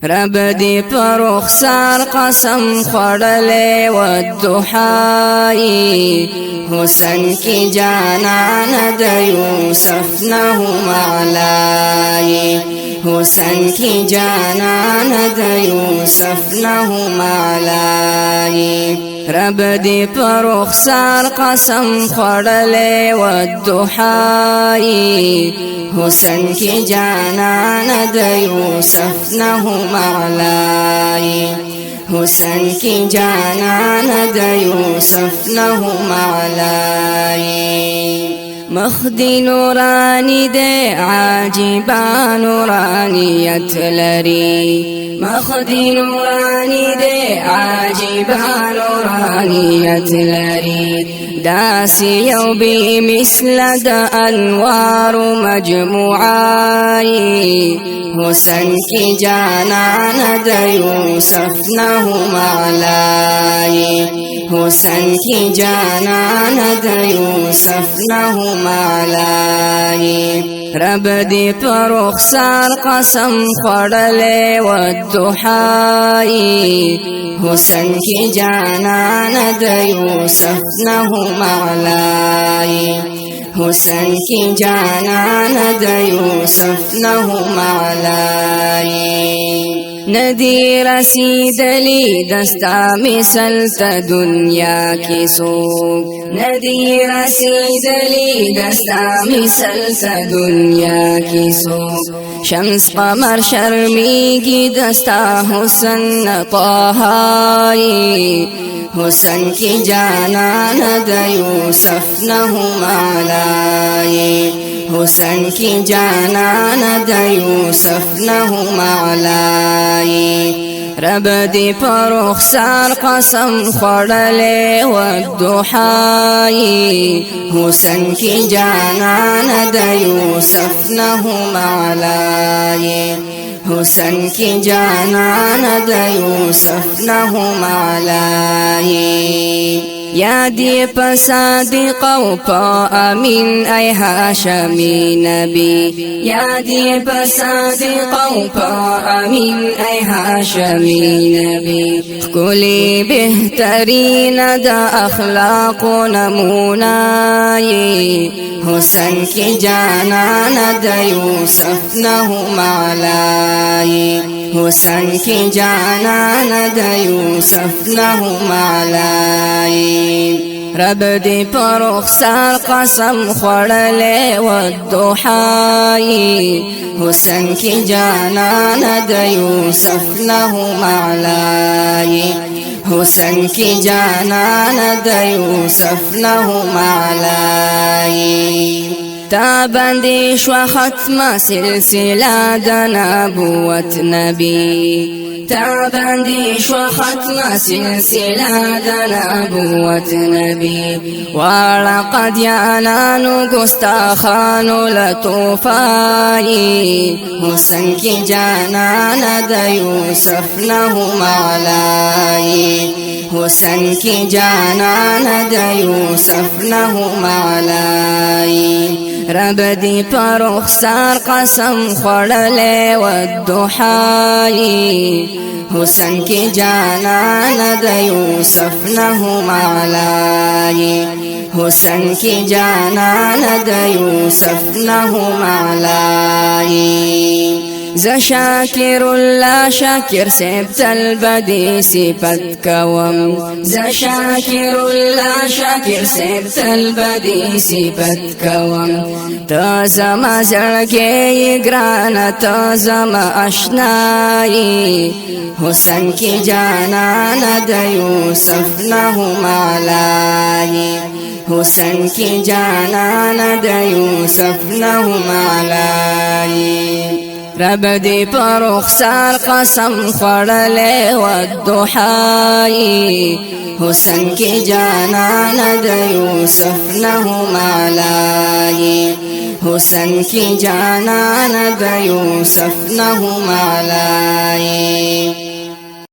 رب دی پر رخسار قسم خوڑلے والدحائی حسن کی جانان د یوسف نہم علائی حسن کی جانان د یوسف نہم علائی رب دی پر رخسار قسم خوڑلے والدحائی حسن کی جانان د یوسف نہم علائی حسن کی جانان د یوسف نہم علائی مخدی نورانی دے عاجبا نورانیت لری مخدی نورانی دے عاجبا نورانیت لری داسی یو بی مثل دا انوار مجموعائی حسن کی جانان دا یوسف نہم علائی حسن کی جانان دا یوسف نہم علائی رب دی پر رخسار قسم خوڑلے والدحائی حسن کی جانان د یوسف نہم علائی حسن کی جانان د یوسف نہم علائی ندی رسیدلی دستا مثل تا دنیا کی سوک ندی رسیدلی دستا مثل تا دنیا کی سوک شمس قمر شرمیگی دستا حسن طاہائی حسن کی جانان د یوسف نہم علائی حسن کی جانان د یوسف نہم علائی رب دی پر رخسار قسم خوڑلے والدحائی حسن کی جانان د یوسف نہم علائی حسن کی جانان د یوسف نہم علائی یادی پا صادق و پا امین ای ہاشمی نبی یادی پا صادق و پا امین ای ہاشمی نبی کلی بہترین دا اخلاق و نمونائی حسن کی جانان د یوسف نہم علائی حسن کی جانان د یوسف نہم علائی رب دی پر رخسار قسم خوڑلے والدحائی حسن کی جانان د یوسف نہم علائی حسن کی جانان د یوسف نہم علائی تا بندی شو ختم سلسلہ د نبوت نبی تا بندی شو ختم سلسلہ د نبوت نبی والا قدیانانو گستاخانو لطوفائی حسن کی جانان د یوسف نہم علائی حسن کی جانان د یوسف نہم علائی رب دی پر رخسار قسم خوڑلے والدحائی حسن کی جانان د یوسف نہم علائی حسن کی جانان د یوسف نہم علائی ز شاکر اللہ شاکر سیب تلبدی صفت کوم ز شاکر اللہ شاکر سیب تلبدی صفت کوم تا زما زڑگی گران تا زما اشنائی حسن کی جانان د یوسف نہم علائی حسن کی جانان د یوسف نہم علائی رب دی پر رخسار قسم خوڑلے والدحائی حسن کی جانان د یوسف نہم علائی حسن کی جانان د یوسف نہم علائی